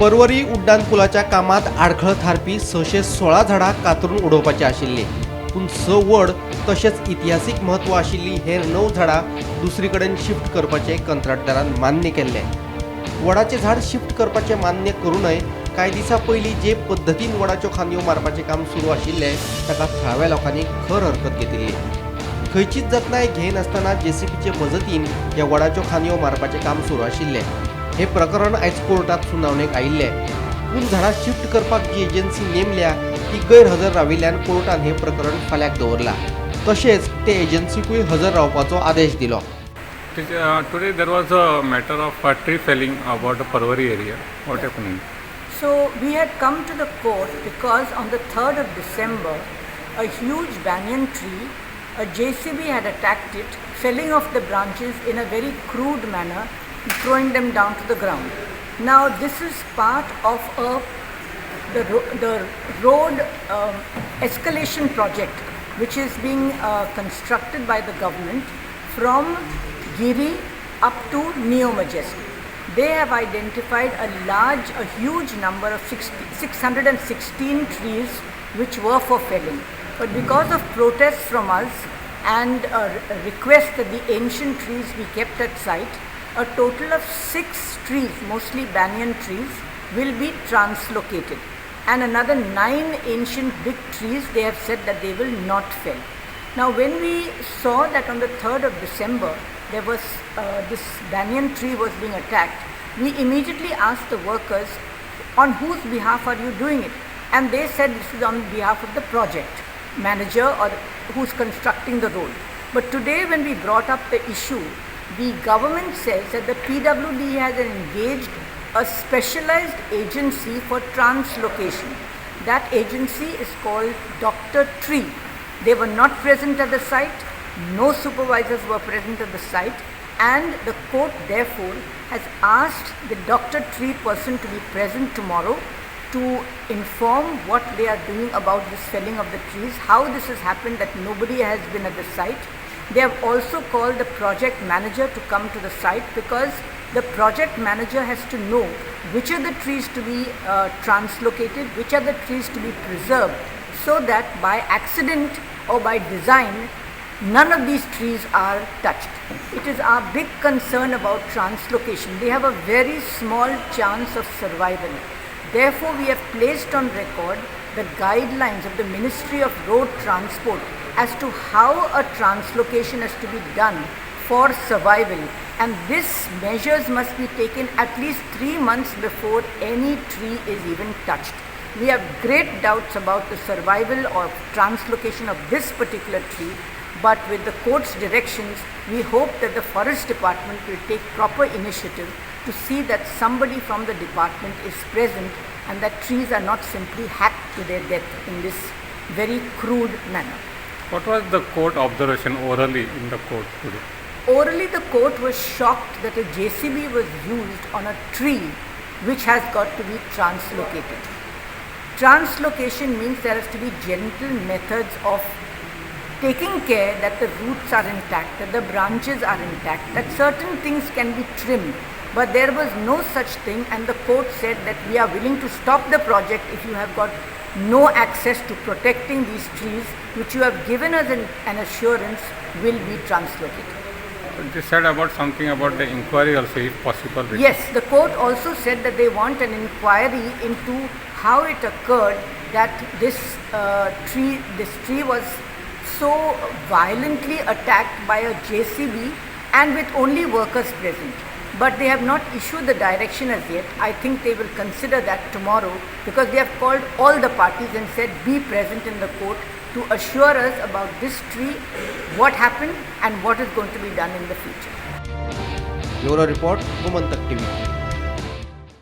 परवरी उड्डाणपुलाच्या कामात आडखळ थारपी 616 झाडां कातरून उडोवपाची आशिल्ली, पूण 6 वड तशेंच इतिहासीक म्हत्व आशिल्ली हेर 9 झाडां दुसरी कडेन शिफ्ट करपाचे कंत्राटदारान मान्य केल्ले. वडाचे झाड शिफ्ट करपाचे मान्य करूनय कांय दिसा पयलीं जे पद्दतीन वडाच्यो खांदयो मारपाचें काम सुरू आशिल्लें ताका थळाव्या लोकांनी खर हरकत घेतिल्ली. खंयचीच जतनाय घेयनासतना जेसीबीचे मजतीन ह्या वडाच्यो खांदयो मारपाचें काम सुरू आशिल्लें. हे प्रकरण आयज कोर्टात सुनावणेक आयिल्लें, पूण झाडां शिफ्ट करपाक जी एजन्सी नेमल्या ती गैरहजर राविल्ल्यान कोर्टान हे प्रकरण फाल्याक दवरलां. तशेंच ते एजन्सीकूय हजर रावपाचो आदेश दिलो. Today there was a matter of tree felling about the Parwari area. What happened? So we had come to the court because on the 3rd of December, a huge banyan tree, a JCB had attacked it, felling off the branches in a very crude manner, throwing them down to the ground. Now this is part of the road escalation project which is being constructed by the government from Giri up to Neo Majestic. They have identified a huge number of 616 trees which were for felling. But because of protests from us and a request that the ancient trees be kept at site, a total of 6 trees, mostly banyan trees, will be translocated. And another 9 ancient big trees, they have said that they will not fell. Now when we saw that on the 3rd of December, there was this banyan tree was being attacked, we immediately asked the workers, on whose behalf are you doing it? And they said this is on behalf of the project manager or who's constructing the road. But today when we brought up the issue, the government says that the PWD has engaged a specialized agency for translocation. That agency is called Dr. Tree. They were not present at the site, no supervisors were present at the site, and the court therefore has asked the Dr. Tree person to be present tomorrow to inform what they are doing about this felling of the trees, how this has happened that nobody has been at the site. They have also called the project manager to come to the site because the project manager has to know which are the trees to be translocated, which are the trees to be preserved, so that by accident or by design, none of these trees are touched. It is our big concern about translocation. They have a very small chance of survival. Therefore, we have placed on record the guidelines of the Ministry of Road Transport as to how a translocation has to be done for survival. And this measures must be taken at least 3 months before any tree is even touched. We have great doubts about the survival or translocation of this particular tree, but with the court's directions, we hope that the forest department will take proper initiative to see that somebody from the department is present and that trees are not simply hacked to their death in this very crude manner. What was the court observation orally in the court today? Orally, the court was shocked that a JCB was used on a tree which has got to be translocated. Translocation means there has to be gentle methods of taking care that the roots are intact, that the branches are intact, that certain things can be trimmed. But there was no such thing, and the court said that we are willing to stop the project if you have got no access to protecting these trees, which you have given us an assurance will be translocated. They said about something about the inquiry also, if possible. Yes, the court also said that they want an inquiry into how it occurred that this tree was so violently attacked by a JCB and with only workers present. But they have not issued the direction as yet. I think they will consider that tomorrow because they have called all the parties and said be present in the court to assure us about this tree, what happened and what is going to be done in the future. Bureau Report, Gomantak TV.